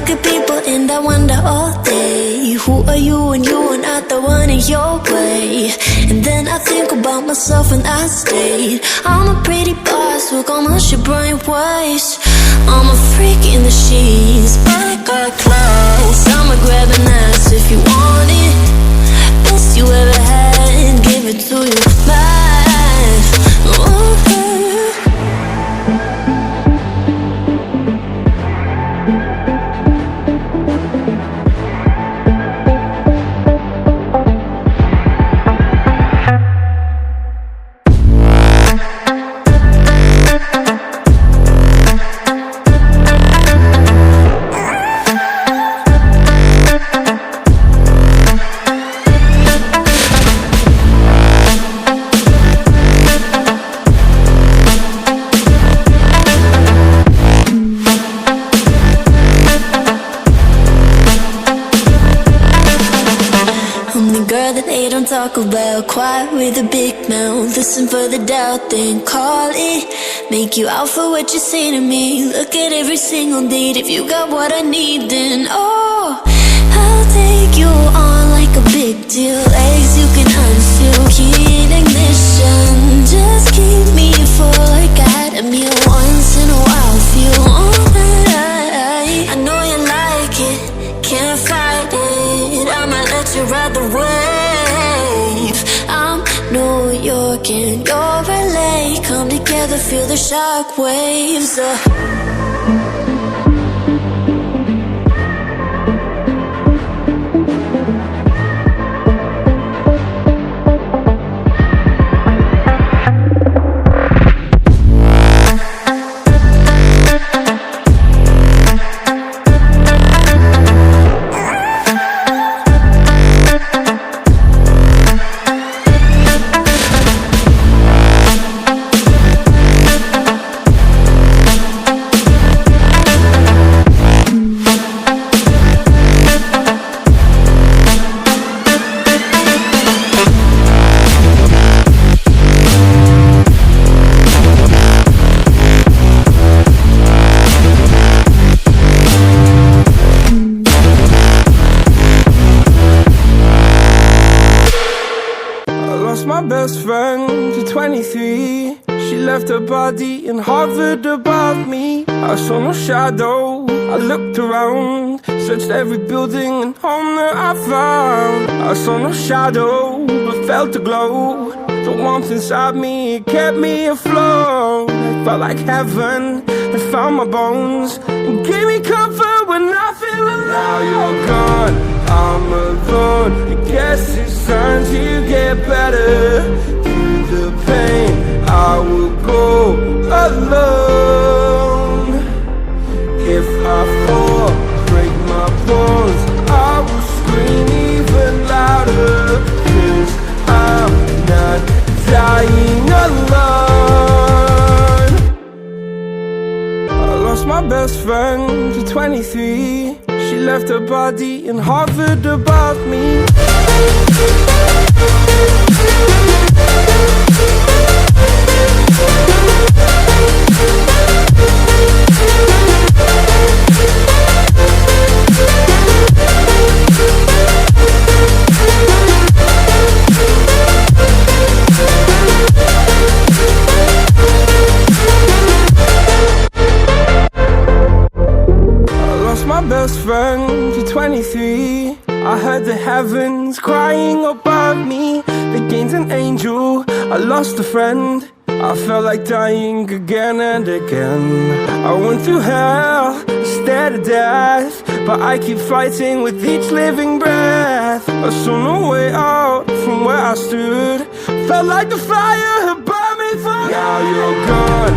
look at people and I wonder all day, who are you when you are not the one in your way? And then I think about myself and I state, I'm a pretty boss who gon' hush your brain waste. I'm a freak in the sheets, but I got class. I'ma grab an ass if you want it. Best you ever had, give it to you back. Ooh. Talk about, quiet with a big mouth, listen for the doubt, then call it. Make you out for what you say to me. Look at every single date. If you got what I need, then oh, I'll take you on like a big deal. Legs you can unseal, key in ignition. Just keep me full like I had a meal once in a while. Feel alright. I know you like it, can't fight it. I might let you ride the wave. I'm New York and you're LA. Come together, feel the shock waves. My best friend to 23. She left her body and hovered above me. I saw no shadow, I looked around, searched every building and home that I found. I saw no shadow, but felt a glow. The warmth inside me, it kept me afloat. It felt like heaven, it found my bones and gave me comfort when I feel alone. Now you're gone, I'm alone. I guess it's time to get better. Through the pain, I will go alone. If I fall, break my bones, I will scream even louder. 'Cause I'm not dying alone. I lost my best friend to 23. She left her body and hovered above me. My best friend to 23. I heard the heavens crying above me. They gained an angel, I lost a friend. I felt like dying again and again. I went through hell, stared at death, but I keep fighting with each living breath. I saw no way out from where I stood. Felt like the fire had burned me through. Now you're gone,